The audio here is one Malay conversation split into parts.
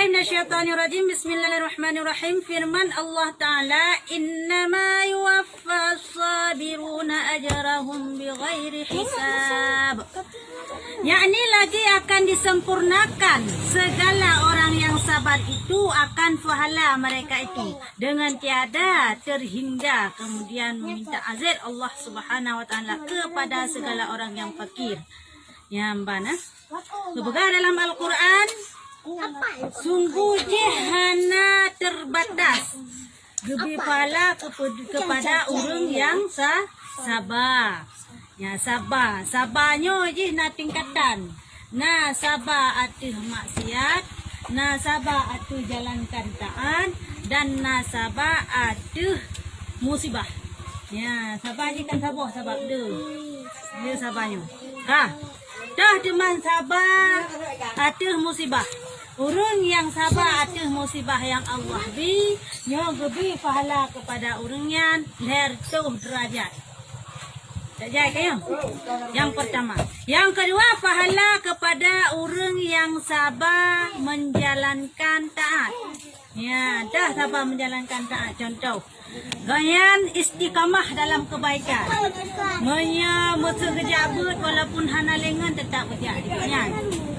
billahi minasyaitonirrajim. Bismillahirrahmanirrahim. Firman Allah Ta'ala, innama yuwaffas sabiruna ajrahum bighairi hisab. Yakni lagi akan disempurnakan segala orang yang sabar itu akan pahala mereka itu dengan tiada terhingga. Kemudian meminta azir Allah Subhanahu wa Ta'ala kepada segala orang yang fakir. Ya mbana, sebagai dalam Al-Quran, sungguh jihana terbatas gebi pahala kepada orang yang sabar. Ya sabar, sabarnya je na tingkatan. Na sabar atuh maksiat, na sabar atuh jalankan taat, dan na sabar atuh musibah. Ya sabar je kan sabar tu. Dia sabarnya. Dah teman sabar atuh musibah. Orang yang sabar atas musibah yang Allah beri, nyo gebi pahala kepada orangnya lertuh derajat. Tak jaya kayo? Yang pertama. Yang kedua, pahala kepada orang yang sabar menjalankan taat. Ya, dah sabar menjalankan taat. Contoh, ganyan istiqamah dalam kebaikan. Menya musuh kejabut walaupun hana lengan tetap berjaya.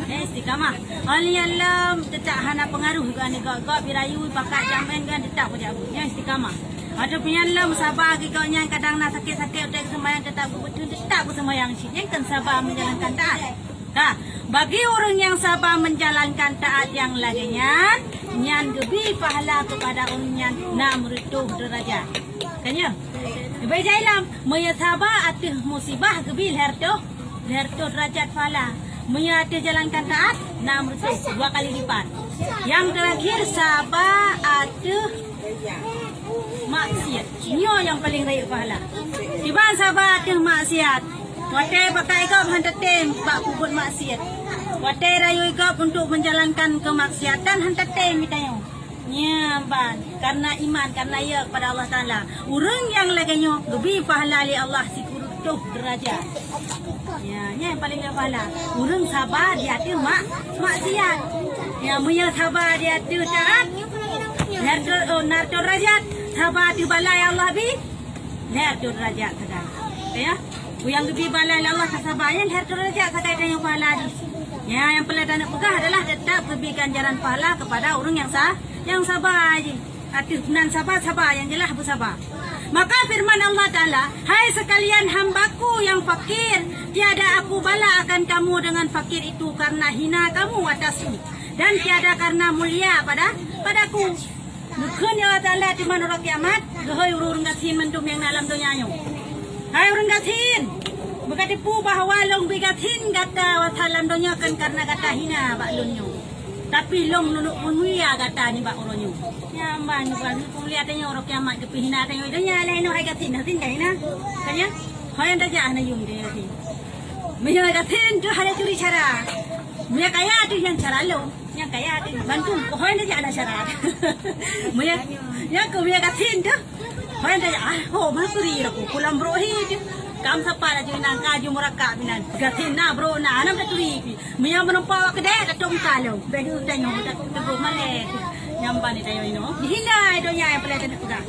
Istiqamah. Alialam tetap hana pengaruh kan gak birayu bakat jaman kan tetap berjaya. Istiqamah. Ada penyalam sabar kikaunya kadang nak sakit-sakit udah sembahyang tetap betul tetap sembahyang sini kan sabar menjalankan taat. Bagi orang yang sabar menjalankan taat yang laginya, nyan gebi pahala kepada orangnya na merutuh derajat. Kanya? Gebi jailam, maya sabar atas musibah gebi lertuh derajat pahala. Maya atas jalankan taat na merutuh 2 kali lipat. Yang terakhir sabar atas maksiat. Nyo yang paling raya pahala. Tiba sabar atas maksiat. Watai pakai ikap hantatem bak puput maksiat. Watai rayu ikap untuk menjalankan kemaksiatan hantatem mitanya. Nyamban karena iman karena ya kepada Allah Taala. Urang yang laginya gebi pahala li Allah si kurutuh derajat. Ya, yang paling pahala. Urang sabar dia tu maksiat. Ya, munya sabar dia tu taat. Narto derajat. Sabar tu balai Allah bi. Narto derajat sekarang. Ya. Yang lebih balai Allah kesabaran harta derajat sekadar yang pahala di. Ya, yang perlu nak pegah adalah tetap beri ganjaran pahala kepada orang yang sabar aja. Arti nan sabar yang jelas bersabar. Maka firman Allah Taala, hai sekalian hambaku yang fakir, tiada aku bala akan kamu dengan fakir itu karena hina kamu atasku, dan tiada karena mulia padaku. Bukan ya Taala di mana orang kiamat, gehoi urung gatin mendum yang dalam dunia nyo. Hai orang gatin, berkatipu bahawa long bigatin kata wasalam dunia kan karena kata hina bak lunyo. Tapi long nunuk mulia kata ni bak oronyo. Ya man bang kuliah tanya orang kiamat ke hina tanya dunia lain hai gatin hatin kai na. Kanya, hai anda jah na yung dia gatin. Mia gatin tu ada curi cara. Mia kaya tu yang cara lo. Yang kaya tu bantu hai anda jah ada cara. Mia yang ku mia gatin tu. Hai anda oh masuri aku pulang bro hi kam sapa la jinan kaju murakab minan gatin na bro na anam taturi miya menumpa kedai datum kalau bedu tanyo tebu male nyamba ni tayo ino dihina idonya yang pala tan udah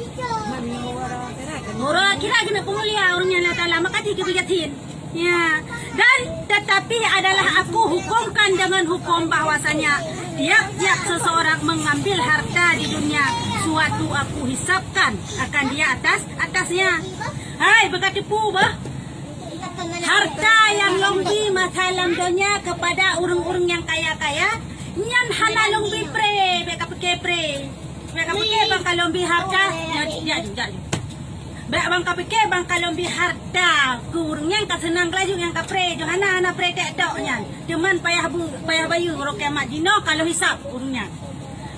mora kira gina pemulia orangnya Allah Taala maka digatin ya dan tetapi adalah aku hukumkan dengan hukum bahwasanya tiap-tiap seseorang mengambil harta di dunia suatu aku hisapkan akan dia atasnya. Hai berkatipu bah harta yang longbi masalam dunia kepada orang-orang yang kaya-kaya nyan hala longbi pre mereka pakai bang kalombi harta ya bang kapike bang kalombi harta kurangnya yang senang laju yang kapre johana ana pre tek tok nyan teman payah bayu rok kiamat dino kalau hisap urungnya.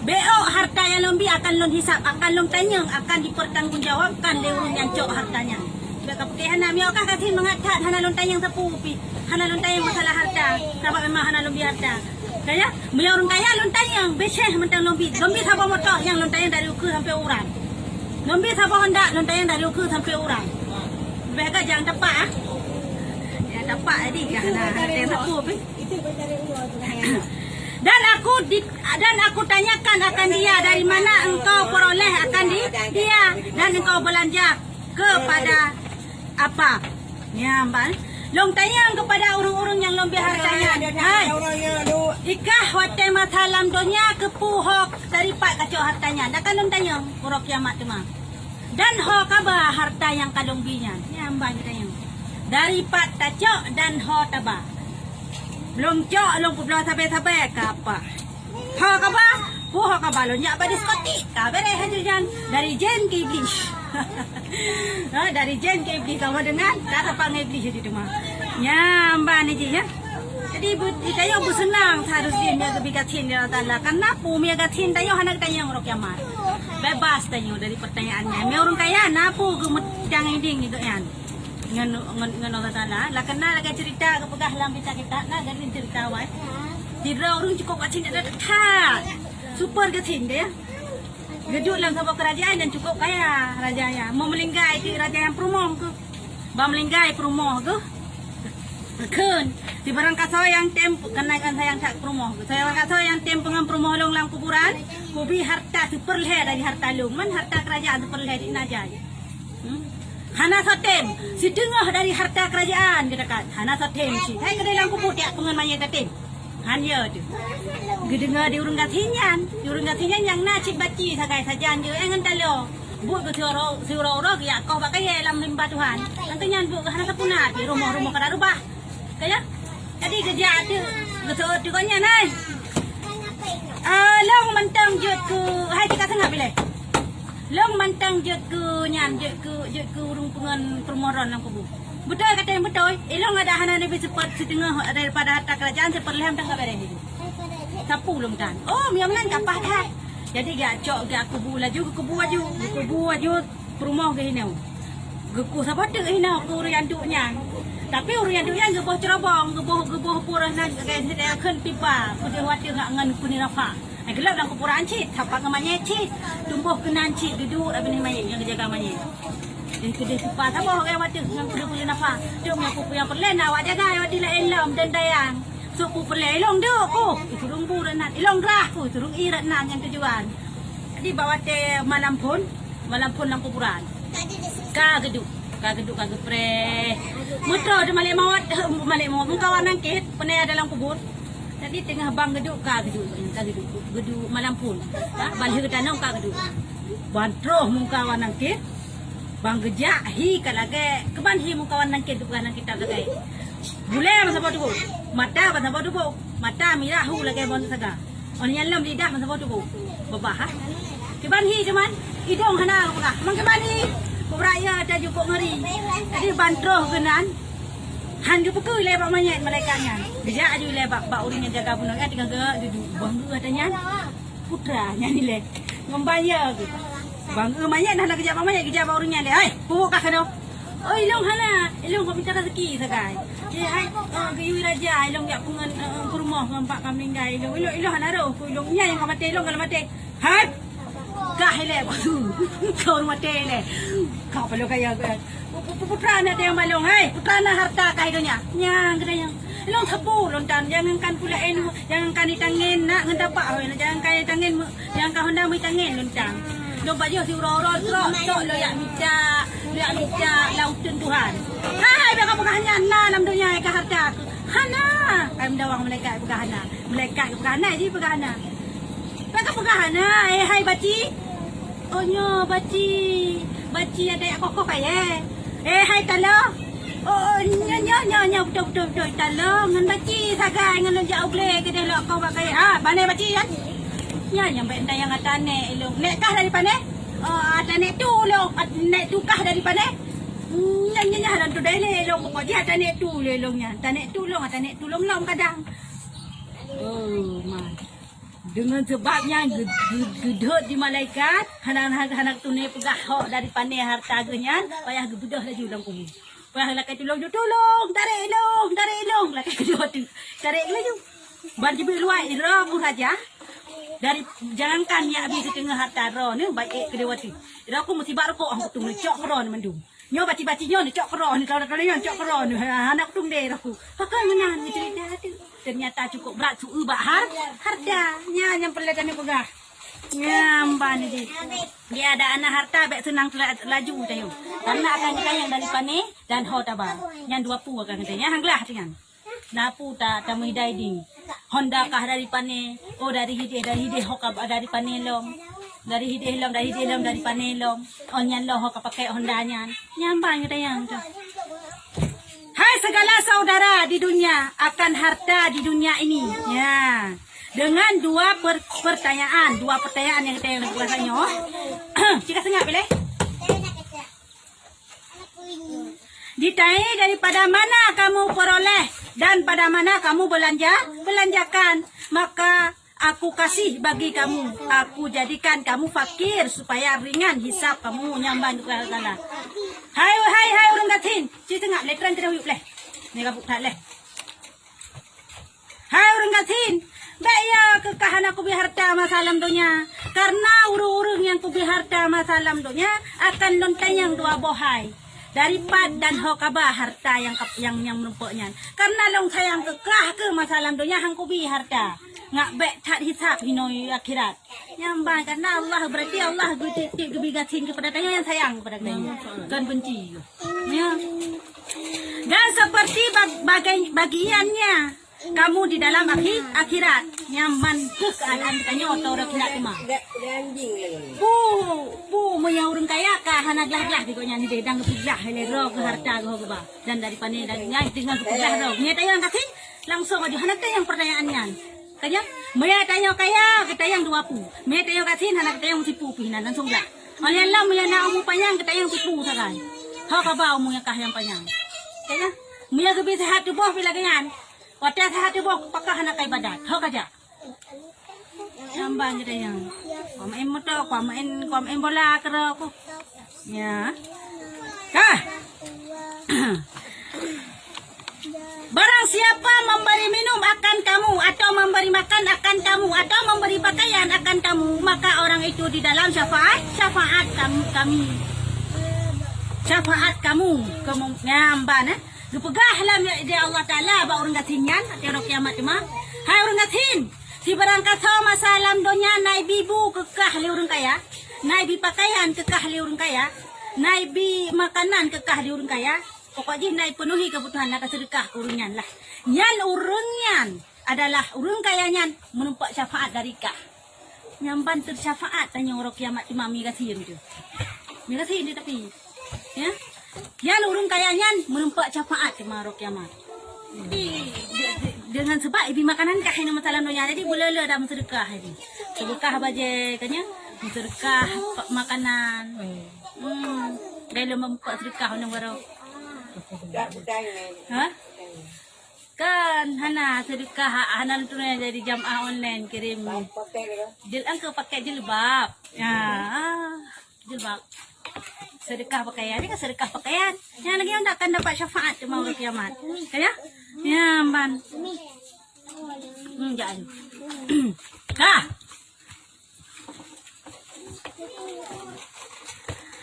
BO harta yang lombi akan lon hisap, akan lon tanya, akan dipertanggungjawabkan lewat yang cok hartanya. Sebab pakai hana miokah kasih mengatat hana lon tanya sepupi, hana lon tanya masalah harta, sebab memang hana lombi harta. Kaya, miok orang kaya lon tanya, beceh mentang lombi sabah motor yang lon tanya dari ukur sampai urang. Lombi sabah Honda lon tanya dari ukur sampai urang. Mereka jangan tepat Ya tepat tadi kan, ada yang sepupi. Dan aku tanyakan akan dia, dari mana engkau peroleh akan dia, dan engkau belanja kepada apa? Ya, Mbak. Long tanya kepada orang-orang yang lebih hartanya. Hai. Ikah wate masalam dunia kepuhok dari pak kacau hartanya. Dah kan long tanya pura kiamat tu mah. Dan ho kaba harta yang kalung binyan. Ya, Mbak tanya. Dari pak kacau dan ho taba. Belum cok, long pulau sampai kapa. Ho kaba, puhok kaba lo nyak pada diskotik. Kabere hajujan dari jen ke iblis. Dari jen ke iblis sama dengan kata pang iblis itu mah. Ya, Mbak ni je ya. Jadi kita yo bersenang seharusnya dia kebigatin dia Allah. Karena pu dia gatin tayo hanak tayo ngorok kiamat. Bebas tayo dari pertanyaannya. Me orang kaya napu gemedang inding gitu yan. Ngan Allah Taala. Lah kena lagi cerita kepegah lam kita nak dari cerita wai. Dira orang cukup gatin ada dekat. Super gatin dia. Gedut dalam sebuah kerajaan dan cukup kaya rajanya. Mau melinggai ke raja yang perumoh ke. Ba melinggai perumoh ke. Kun di barang kaso yang tempo kenaikan sayang tak perumoh. Saya kaso yang tempo dengan perumoh long lang kuburan. Kubi harta superleh dari harta long. Man harta kerajaan superleh di najai. Hana sotem si tengah dari harta kerajaan kita kat. Hana sotem si. Hai kedai lang kubur tiak pengen manya tatem. Hanya tu. Gedengar di urung gatinyan. Di urung gatinyan yang nacip baci sagai sajan je engan talo. Buat ke siro ya kau pakai dalam limbah Tuhan. Nantinya buat ke hana sapuna di rumah-rumah kada rubah. Kaya? Jadi kerja tu betul tu kanya nai. Long mentang jut ke hai kita tengah pilih. Long mentang jut ke nyan jut ke urung pengen permoron lang kubu. Betul kata yang betul. Elong ada hana lebih cepat setengah daripada harta kerajaan seperleh tang kabere ni. Sapu long tan. Oh, miam nan kapah dah. Jadi gak cok gak kubu laju kubu aju perumah ke hinau. Geku sabat ke hinau ku rian duknya. Tapi urian duknya geboh cerobong, geboh purah nan ke dia keun pipa. Ku dia wati gak ngan ku ni rafa. Ai gelap lang kupuraan cit, tapak ngamanya cit. Tumbuh kenan cit duduk abis ni mayit yang jaga mayit. Jadi kedai pipa sabah orang wati ngan ku dia nafa. Dia punya pupu yang perlen awak jaga awak dila elam dan dayang. So ku perlen ilong duk ku. Iturung bu renat, ilong rah ku, iturung irat nan yang tujuan. Jadi bawa te malam pun lang kuburan. Ka geduk pre. Mutro de malik mawat mengkawan nangkit penaya dalam kubur. Jadi tengah bang geduk geduk malam pun. Balih tanong ka geduk. Bantro mengkawan nangkit. Bang gejak hi kalage keban hi mengkawan nangkit bukan nang kita lagi. Bule masa bodu. Mata masa bodu. Mata mirah hu lagi bon saga. On yalam lidah masa bodu. Babah. Keban hi cuman hidung hana buka. Mang keban hi Beraya ada juga ngeri. Jadi bantroh kenan. Han juga pukul lebak manyet mereka nya. Dia aju lebak bak uring yang jaga punang tinggal ge duduk bangga katanya. Putranya ni le. Ngembaya ke. Bangga manyet nak kerja manyet kerja bak uringnya le. Hai, pukul kah kado. Oh ilong hana, ilong kau minta rezeki sakai. Dia hai ke raja ilong yak pungan rumah ngampak kambing gai ilong hana ro. Ilong nya yang mati ilong kalau mati. Hai. Kah hele kau mati le. Kau perlu kaya putra na dia malong hai putra na harta kah idonya nyang gede yang long tebu lontan jangan kan pula enu jangan kan ditangin nak ngendapak jangan kan ditangin jangan kau hendak ditangin lontan lo baju si ro lo yak minta lautun Tuhan hai baka pegahnya na dalam dunia ka harta hana kami dawang malaikat pegahana jadi pegahana baka pegahana hai baci oh nyo baci ada kok kaya hai talo oh nya betul talo ngan baci sagai ngan jauh ble ke dia kau pakai bane baci kan nya yang benda yang atane ilung nek kah dari pane atane tu lo nek tu kah dari pane nya haran tu dele ilung kok dia atane tu le ilungnya atane tulong long kadang oh man. Dengan sebabnya gedut di malaikat hanak tunai pegah dari pandai harta genyan payah gebudah lagi ulang kubur payah lakai tolong tarik ilong lakai kedua tu tarik lagi ban jibil luai ro ku saja dari jangankan ya habis setengah harta ro ni baik kedua tu ro ku mesti baru kok aku tung cok ro mendung nyo baci nyo cok ro ni kalau nyo cok ro ni anak tung de ro ku pakai menang cerita tu ternyata cukup berat suubah harta. Nya yang perlu kami pegah. Nyamban ni dia ada anak harta baik senang laju tayo. Karena akan kita yang dari pane dan hotaba. Yang 20 akan kita yang hanglah dengan. Napu ta tamu hidai ding. Honda kah dari pane, oh dari hide hokab dari panelom. Dari hide helom dari panelom. Onyan lo hokap pakai Hondanya. Nyamban kita yang tu. Hai segala saudara di dunia akan harta di dunia ini. Ya. Dengan dua pertanyaan yang kita yang buatnya. Jika sengaja boleh. Ditanya daripada mana kamu peroleh dan pada mana kamu belanjakan, maka aku kasih bagi kamu. Aku jadikan kamu fakir supaya ringan hisap kamu nyamban kala. Hai orang gatin, cerita ngap letran kita huyup leh. Ni kabuk tak leh. Hai orang gatin, baya kekahan aku biharta masalam donya. Karena urung-urung yang ku biharta masalam donya akan lontayang dua bohai. Daripada dan hokabah harta yang menumpuknya. Karena long sayang kekah ke masalam donya hang ku biharta. Ngak bek tak hisap hinoi akhirat. Nyambang karena Allah berarti Allah titik kebigatin kepada tanya yang sayang kepada tanya. Kan benci. Ya. Dan seperti bagiannya kamu di dalam akhirat nyaman ke keadaan tanya atau akhirat cuma. Yang orang kaya kah hanaglah digonya ni dedang kepiglah helero ke harta ke ba. Dan dari pane dan nyai dengan kepiglah ro. Nya tayang kasih langsung aja hanak tayang pertanyaannya. Kaya, maya tayo kaya, kita yang 20. Maya tayo kasi, hanak tayo si pupi na langsung lah. Oleh Allah, maya na umu panyang, kita yang tipu sagay. Haka ba umu yang kahyang panyang. Kaya, maya gabi sa hati boh pila ganyan. Wata sa hati boh, paka hanak kay badat. Haka ja. Sambang kita yang. Kuamain mo to, kuamain bola kero ko. Ya. Kah? Barang siapa memberi minum akan kamu atau memberi makan akan kamu atau memberi pakaian akan kamu, maka orang itu di dalam syafaat kami. Syafaat kamu nyamban gepegahlah dia Allah Taala ba orang gatinyan ati orang kiamat mah. Hai orang gatin, si barang kata masalam donya naik bibu kekah li orang kaya, naik bi pakaian kekah li orang kaya, naik bi makanan kekah li orang kaya. Pokoknya naik penuhi kebutuhan nak sedekah urungan lah. Nyan urungan adalah urung kayanya menumpak syafaat dari kah. Nyamban tersyafaat tanya orang kiamat cuma mi kasihin tu. Mi kasihin dia tapi. Ya. Nyan urung kayanya menumpak syafaat cuma orang kiamat. Dengan sebab ibi makanan kah ini masalah nonya jadi boleh dah sedekah ini. Sedekah baje kanya sedekah makanan. Dalam membuat sedekah orang baru. Hah? Kan hana sedekah hana tu jadi jamaah online kirim. Angka pakai jilbab. Ya, jilbab. Sedekah pakaian ni kan sedekah pakaian. Yang lagi yang akan dapat syafaat cuma hari kiamat. Ya? Ya, ban. Jangan. Kah?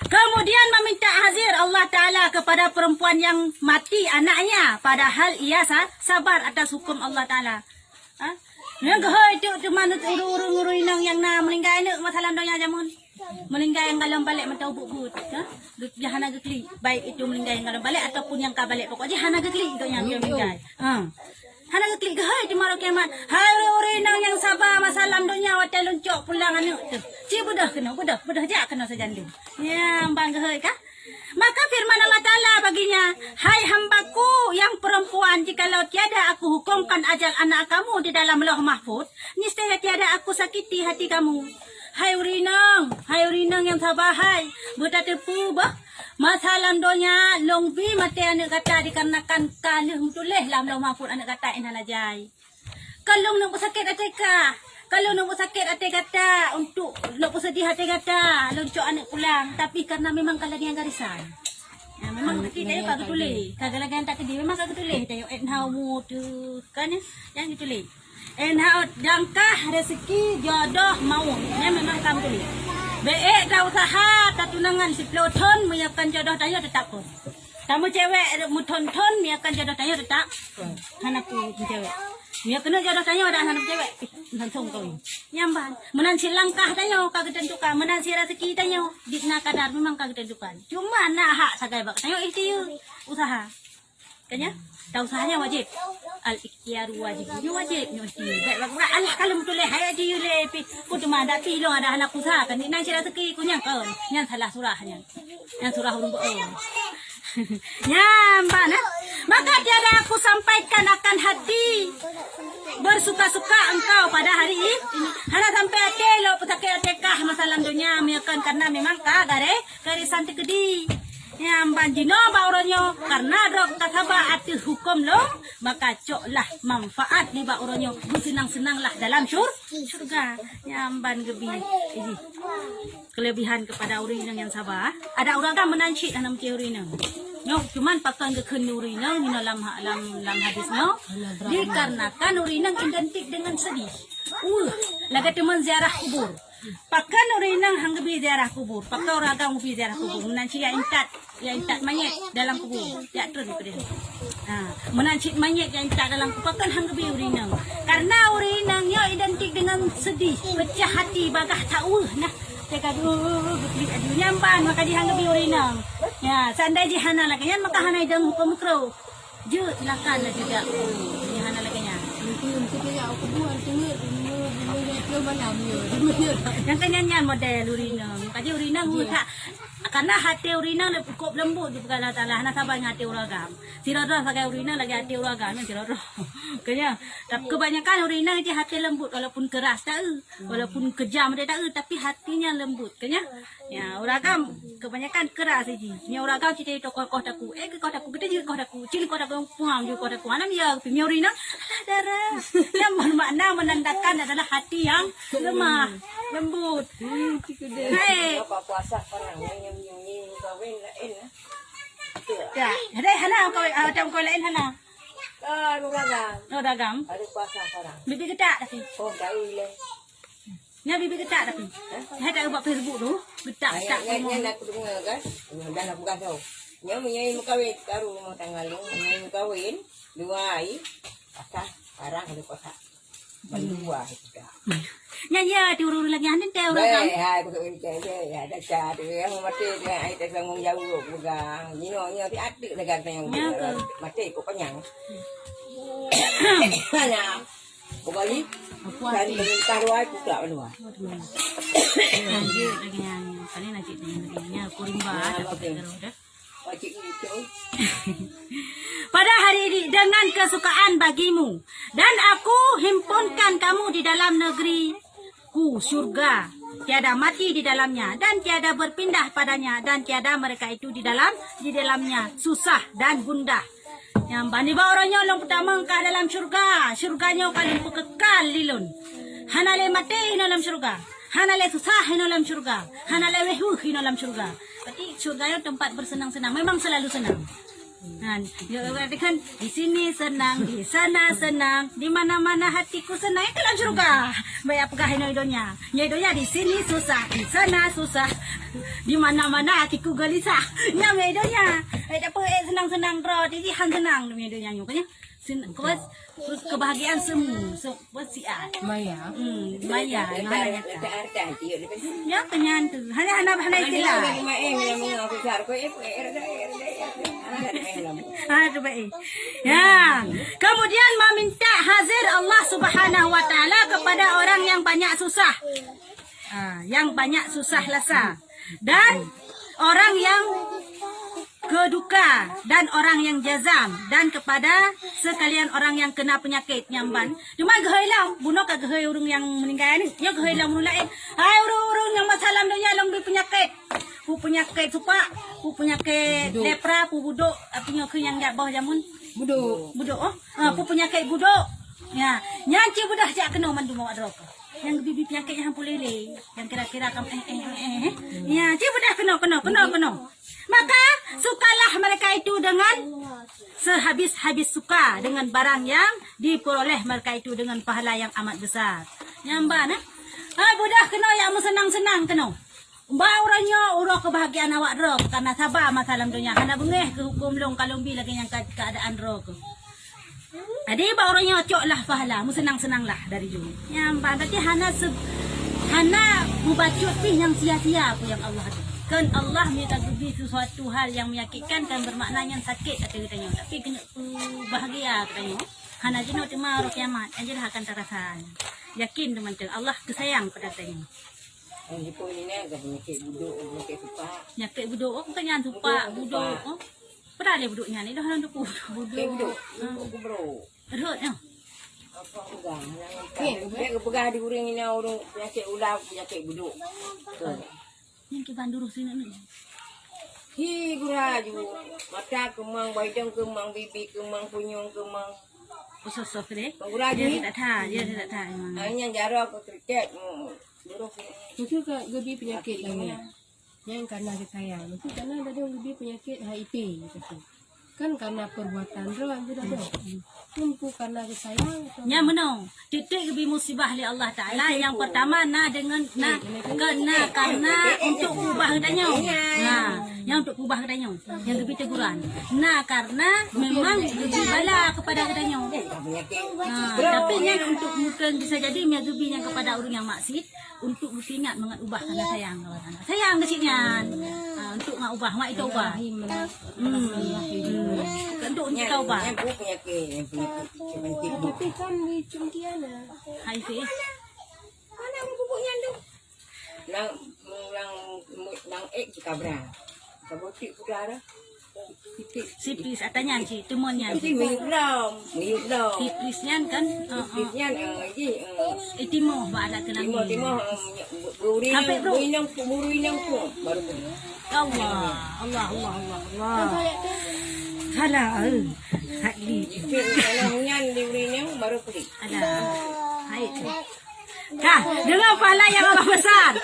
Kemudian meminta hazir Allah Ta'ala kepada perempuan yang mati anaknya. Padahal ia sabar atas hukum Allah Ta'ala. Yang kehoi itu mana urung-urung yang na melinggai ni masalah doanya jamun. Melinggai yang galam balik mentau buk-but. Jahana gekli. Baik itu melinggai yang galam balik ataupun yang kabalik. Pokoknya hana gekli itu yang melinggai. Hana gekli kehoi di maru kiamat. Hai orang yang sabar masalah doanya watai luncok pulang anak tu. Ci budah jak kena sejandu. Ya, bang kehoi kah? Maka firman Allah Ta'ala baginya, hai hambaku yang perempuan, jikalau tiada aku hukumkan ajal anak kamu di dalam lauh mahfuz, niscaya tiada aku sakiti hati kamu. Hai urinang yang sabar hai, buta tepu bah, masalah donya longbi mati anak kata dikarenakan kalung tulis dalam lauh mahfuz anak kata inhalajai. Kalau nak sakit hati kah? Kalau nak sakit hati kata untuk nak sedih hati kata loncok anak pulang, tapi karena memang kalau dia garisan. Ya, memang kita ya kagak tulis. Kagak lagi tak kedih memang kagak tulis. Tayo enhau mu tu kan yang ditulis. Enhau jangkah rezeki jodoh mau. Ya memang kamu tulis. Baik dah usaha tak tunangan 10 tahun menyiapkan jodoh tayo tetap pun. Kamu cewek mu tonton menyiapkan jodoh tayo tetap. Anakku cewek. Dia kena jodoh tanya ada anak cewek. Langsung kau. Nyamban. Menansi langkah tanya kagak tentukan. Menansi rezeki tanya. Di nak kadar memang kagak tentukan. Cuma nak hak sagai bak. Tanya ikhtiar usaha. Kanya? Tahu usahanya wajib. Al-ikhtiar wajib. Dia wajib. Baik bak. Allah kalau betul leh hai dia leh. Ku tu mah ada pilong ada anak usaha kan. Nanti rezeki ku nyang kau. Nyang salah surahnya. Yang surah huruf Nyamban. Maka tiada aku sampaikan akan hati bersuka-suka engkau pada hari ini. Hana sampai hati lo putakai tekah masalah dunia miakan karena memang kagare karisan tekedi. Nyamban jino bauronyo karena dok kasaba ati hukum lo maka coklah manfaat di bauronyo bersenang-senanglah dalam surga. Nyamban gebi ini kelebihan kepada urinang yang sabar. Ada orang kan menancit dalam urinang. Nyok cuman pakai ke urinang di dalam hadisnya dikarenakan urinang identik dengan sedih. Laga teman ziarah kubur. Pakai urinang hanggebi ziarah kubur. Pakai orang agak ngupi ziarah kubur. Menanci ya intat mayat dalam kubur. Ya terus pada. Menancit mayat yang intat dalam kubur pakai hanggebi urinang. Karena urinangnya identik dengan sedih, pecah hati, bagah tahu nah. Saya kata, aduh nyampan, maka dihanggapi urinang. Ya, seandainya hana lagi, maka hana idang hukum mikro. Jut, silakan lah juga. Ini hana lagi nya. Yang kenyanyian model urinang. Kaji urinang, karena hati urinang cukup lembut di perkara Allah. Hana sabar hati uragam. Si rodoh pakai urinang lagi hati uragam. Si rodoh. Kaya, tapi kebanyakan urinang itu hati lembut. Walaupun keras tak, walaupun kejam dia tak, tapi hatinya lembut. Kaya, ya uragam kebanyakan keras saja. Ni uragam cerita itu kau taku. Kau taku kita juga kau taku. Cili kau taku puang juga kau taku. Anam ya, punya urinang darah. Yang bermakna menandakan adalah hati yang lemah, lembut. Hai. Puasa orang yang kawin lain. Ya, ada hana kau macam kau lain hana. Ragam. Ada puasa orang. Bibi ketak tapi. Oh, tahu le. Nya bibi ketak tapi. Hai tak buat Facebook tu. Ketak. Nya nak dengar kan. Dah nak buka tahu. Nya menyai mukawin taruh mau tanggal lu. Menyai mukawin 2 hari. Pasal barang ada puasa. Berdua juga. Nya diurus lagi hanin teh orang kan. Hai betul ya ada cara yang mati dia ai tak tanggung jawab pegang. Nya ti adik dekat yang mati kok kenyang. Hanya kembali dan taruh ai ku tak menua. Lanjut lagi nyanyi. Kali nanti nya kurimba dapat terus dah. Wajib itu. Pada hari ini dengan kesukaan bagimu dan aku himpunkan kamu di dalam negeriku surga, tiada mati di dalamnya dan tiada berpindah padanya dan tiada mereka itu di dalamnya susah dan gundah. Yang bani orangnya long pertama ke dalam surganya paling kekal lilun. Hanale mati dalam surga, hanale susah dalam surga, hanale wehuh dalam surga. Berarti surganya tempat bersenang-senang, memang selalu senang. Kan, kan di sini senang, di sana senang, di mana-mana hatiku senang. Itu dalam surga. Baik apakah hidonya? Hidonya di sini susah, di sana susah, di mana-mana hatiku gelisah. Ya hidonya. Tak apa senang-senang roh, jadi han senang hidonya nyukanya. Kebahagiaan semu, siat. Maya. Maya. Ya kenyan tu. Hanya istilah. Baik. Ya. Kemudian meminta hazir Allah Subhanahu wa taala kepada orang yang banyak susah. Yang banyak susah lasa. Dan orang yang keduka dan orang yang jazam dan kepada sekalian orang yang kena penyakit nyamban. Cuma gehailang bunuh ke gehai urung yang meninggal ni. Ya gehailang urung lain. Hai urung yang masalah dunia long penyakit. Pu penyakit supak, pu penyakit lepra, pu buduk, punya ke yang dak bawah jamun. Buduk. Pu penyakit buduk. Ya, nyanci budah jak kena mandu mau adrok. Yang bibi penyakit yang pulele, yang kira-kira kam Ya, ci budah kena. Maka sukalah mereka itu dengan sehabis-habis suka dengan barang yang diperoleh mereka itu dengan pahala yang amat besar. Nyamba nah. Budah kena yang senang-senang kena. Orangnya urang kebahagiaan awak roh karena sabar masalah dunia. Karena bengeh ke hukum long kalung bi lagi yang keadaan roh. Adik ba orangnya cok lah pahala, mu senang-senang lah dari dulu. Yang berarti hana mubacut pi yang sia-sia apa yang Allah ada. Kan Allah minta beri sesuatu hal yang menyakitkan kan bermakna yang sakit kata katanya. Tapi kena bahagia katanya. Hana jino tema roh kiamat, anjir akan terasa. Yakin teman-teman Allah kesayang pada katanya. Ang ipon ni na, kasi nyakit budok, nyakit supa. Nyakit budok, oh bukan yang tupak budok. Oh. Pernah ada buduknya ni, dah orang tu Nyakit budok, aku bro. Erut ya. Apa pegang? Dia kepegah di uring ni orang penyakit ular, penyakit budok. Yang ke Bandung sini ni. Hi guraju, mata kemang, baidang kemang, bibi kemang, punyung kemang. Sosok deh. Guraju Dia ni. tidak tahu, dia tidak tahu memang. Hanya jarak aku kriket. Mungkin lebih penyakit lagi. Yang karena disayang. Mungkin karena ada lebih penyakit HIV. Gitu. Kan karena perbuatan doang tidak ada. Tumpu karena disayang. Yang menang. Titik lebih musibah oleh Allah Ta'ala. Yang pertama, kena karena untuk ubah katanya. Nah, yang untuk ubah katanya. Yang lebih teguran. Nah, karena memang lebih bala kepada katanya. Tapi yang untuk mungkin bisa jadi yang lebih yang kepada orang yang maksud. Untuk ingat mengubah karena sayang. Sayang kecilnya. Untuk mengubah, mak itu ubah. Untuk kita ubah. Yang penyakit. Tapi kan di Cungkiana. HIV. Mana bubuknya tu? Nang kabra. Kabotik udara. Sipis atanya si temonnya. Itu miyuk lam. Sipisnya kan Sipisnya itimo ba ada kenang. Timo burinang baru pun. Allah. Halal. Hadli. Kalau di urinang baru pun. Ada. Hai. Kah, dengan pahala yang Allah besar.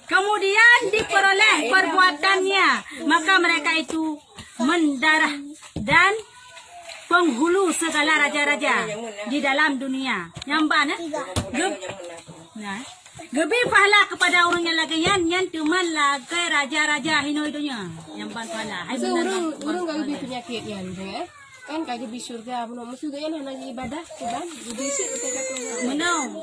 Kemudian diperoleh perbuatannya, maka mereka itu mendarah dan penghulu segala raja-raja di dalam dunia. Nyamban nah, lebih pahala kepada orang yang lagi yang teman lagi raja-raja hino itunya. Nyamban pahala. Hai So benar. urung gak lebih penyakit yan. Kan kagak di surga. Menurut surga yan hanya ibadah. Kan? Dibisik kata-kata. Menang.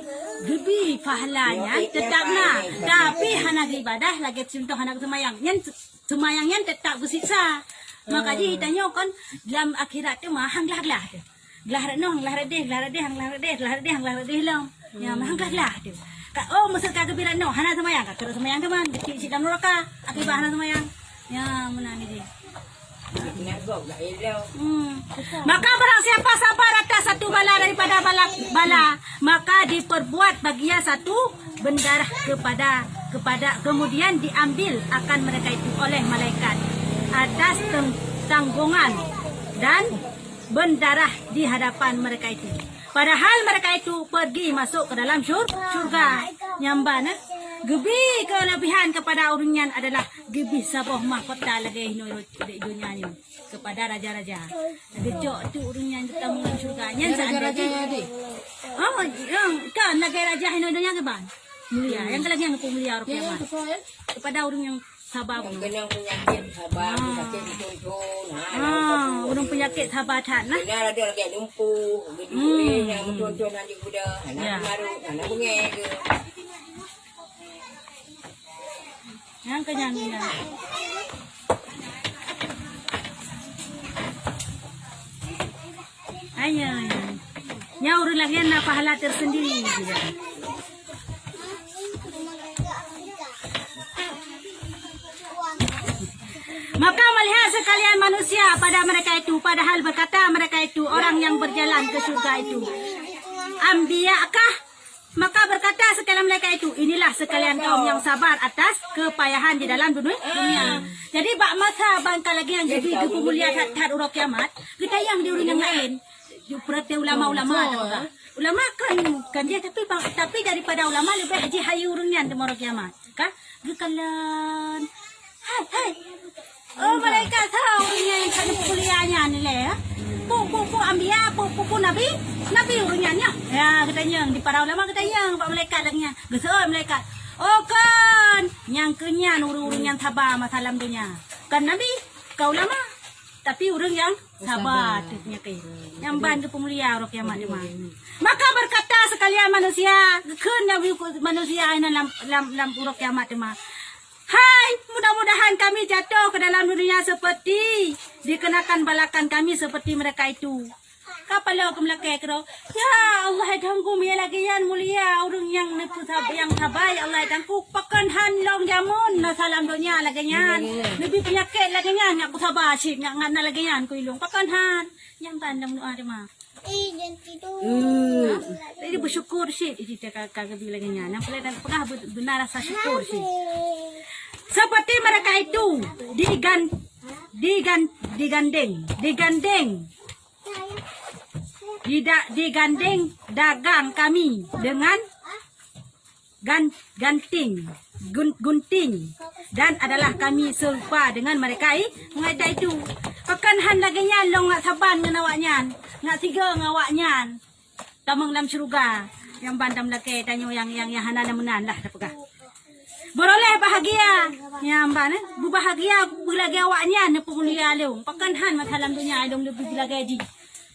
Lebih pahalanya tetaplah. Tapi hana ibadah lagi contoh hana semayang. Yang semayangnya tetap bersiksa. Maka dia tanya kan dalam akhirat tu mah hang lah tu. Gelah no hang lah deh lam. Ya mah hang lah tu. Oh maksud kagak bilang no hana semayang. Kalau semayang tu man kecil dalam neraka. Akibat hana semayang. Ya mana ni dia. Maka barang siapa sabar atas satu bala daripada bala, maka diperbuat baginya satu bendarah kepada kemudian diambil akan mereka itu oleh malaikat atas tanggungan dan bendarah di hadapan mereka itu. Padahal mereka itu pergi masuk ke dalam syurga. Nyamban gebi kelebihan kepada orangnya adalah gebi sabah mahkota lagi di dunia ini kepada raja-raja. Gejok tu orangnya ketemu dalam syurga. Yang Raja-raja ni. oh, yang kan lagi raja ini dunia ke ban? Mulia. Yang lagi yang mulia orang Yang kiamat. tu kan? Kepada orang yang sabar. Kenang penyakit sabar, penyakit dicontoh. Orang penyakit sabar tak nah. Benar ada lagi lumpuh, gedung yang mencontoh nanti kuda, anak baru, anak bengek ke. Yang kenyangnya. Ayo. Yang orang lagi nak pahala tersendiri. Maka melihat sekalian manusia pada mereka itu, padahal berkata mereka itu orang yang berjalan ke surga itu. Ambiyakah? Maka berkata sekalian mereka itu, inilah sekalian kaum yang sabar atas kepayahan di dalam dunia. Jadi bak masa bangka lagi yang jadi kemuliaan hat urang kiamat, kita yang di dunia yang lain. Berarti ulama-ulama ada. Ulama kan dia tapi daripada ulama lebih haji hayu urangnya di urang kiamat. Kan? Gekalan. Hai. Oh mereka tahu yang kan kuliahnya ni leh. Pu ambiya pu nabi urangnya. Ya katanya di para ulama katanya pak malaikat lagi. Gesoi malaikat. Oh kan yang kenya urang yang tabah masalah dunia. Kan nabi kau ulama tapi orang yang sabar tu penyakit. Yang bantu pemulia orang kiamat dia mah. Maka berkata sekalian manusia, kena manusia ini dalam urang kiamat dia mah. Hai, mudah-mudahan kami jatuh ke dalam dunia seperti dikenakan balakan kami seperti mereka itu. Kapala aku melakai kero. Ya Allah dangku mi lagi yan mulia urang yang nepu yang sabai Allah dangku pakan hanlong jamun na salam dunia lagi yan. Lebih penyakit lagi yan aku sabar sih ngan lagi yan ku ilung pakan han yang tandang doa dia mah. Jadi bersyukur sih kita kagak bilang yan. Yang paling pernah benar rasa syukur sih. Seperti mereka itu digandeng dagang kami dengan gunting dan adalah kami serupa dengan mereka mengata itu pakan han lagi nyan long ngak saban ngawaknyan ngak tiga ngawaknyan tamang dalam syurga yang bandam laki tanyo yang hanana menan lah dapegah. Beroleh bahagia. Yang mana? Berbahagia lagi awaknya ne pemulia leung. Pakan han masalam dunia leung lebih lagi di.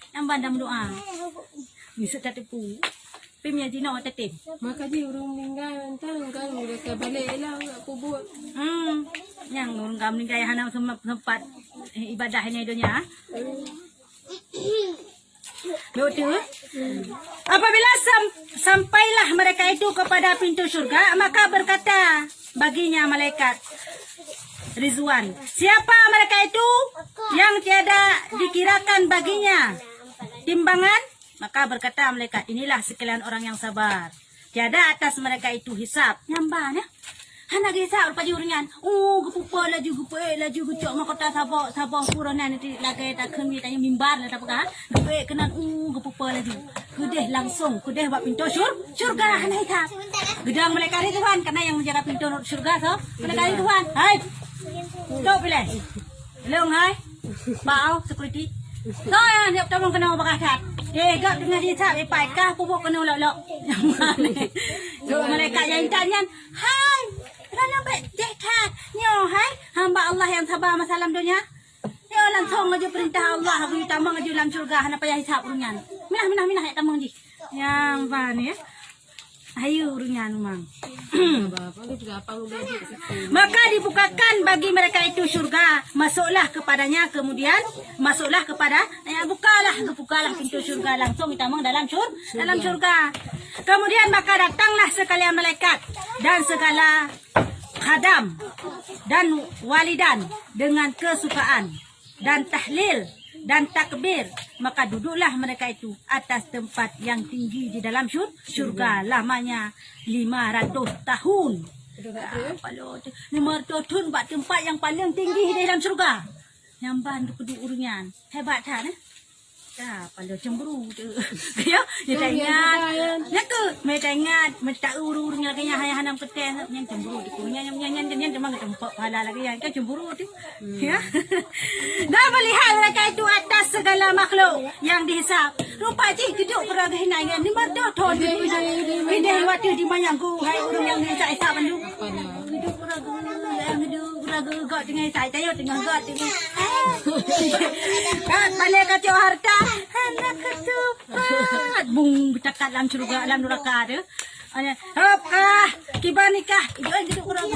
Yang bandam doa. Ni setatipu. Pemnya dino tatim. Maka dia orang meninggal entah kan mereka balik lah aku buat. Yang orang meninggal hana sempat ibadah ini dunia. Betul. Apabila sampailah mereka itu kepada pintu surga, maka berkata baginya malaikat Rizwan, siapa mereka itu yang tiada dikirakan baginya timbangan? Maka berkata malaikat, inilah sekalian orang yang sabar. Tiada atas mereka itu hisab. Nyamban ya. Hana hisab rupa juringan. Gepupa laju gecok makota sabah puranan nanti lagi tak kami tanya mimbar lah tak apa. Gepe kenan gepupa laju. Kudeh langsung kudeh buat pintu syurga hana hisab. Gedang mereka ni Tuhan karena yang menjaga pintu syurga so. Mereka ni Tuhan. Hai. Stop pilih. Leung hai. Bau security. So ya dia tolong kena bakakat. Gak dengan dia tak lepas kah pupuk kena lok-lok. So mereka yang tanya, hai. Kalau baik dekat, nyo hai, hamba Allah yang sabar masalah dunia. Yo langsung aja perintah Allah, aku tamang aja dalam surga, hana payah hisap urungan. Minah ya tamang ji. Yang mana ya? Ayo urungan mang. Maka dibukakan bagi mereka itu surga, masuklah kepadanya, kemudian masuklah kepada, bukalah pintu surga langsung tamang dalam surga. Kemudian maka datanglah sekalian malaikat dan segala khadam dan walidan dengan kesukaan dan tahlil dan takbir, maka duduklah mereka itu atas tempat yang tinggi di dalam syurga lamanya 500 tahun. 500 tahun buat tempat yang paling tinggi di dalam syurga. Yang bantu kedua urungan hebat kan? Pada cemburu tu. Ya, dia tanya. Ya ke? Mereka ingat, mereka urung lagi yang hanam keteh yang cemburu tu. Yang memang tempat pahala lagi yang kan cemburu tu. Ya. Dan melihat mereka itu atas segala makhluk yang dihisap. Rupa cik duduk berada hinai ni mardah thon. Ini waktu di mayangku hai urung yang hisap bandu. Duduk berada gak dengan hisap tayo tengah gak dengan. Kan balik ke harta. Anak ketupat bung cakap dalam surga dalam neraka tu hop kibanikah itu orang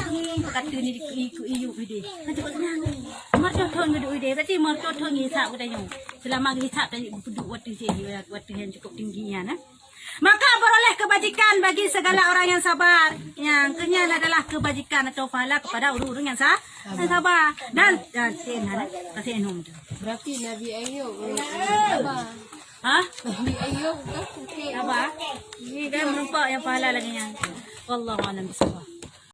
kata ni iu ide macam marto thon geduk ide berarti marto thon hisap katanya selama hisap tadi duduk waktu yang cukup tingginya nah. Maka beroleh kebajikan bagi segala orang yang sabar. Yang kenyal adalah kebajikan atau pahala kepada orang-orang yang sabar. Dan kasihan tu. Berarti Nabi Ayub sabar. Nabi Ayub sabar. Ini kan merupakan yang pahala lagi yang. Wallahu a'lam bishawab.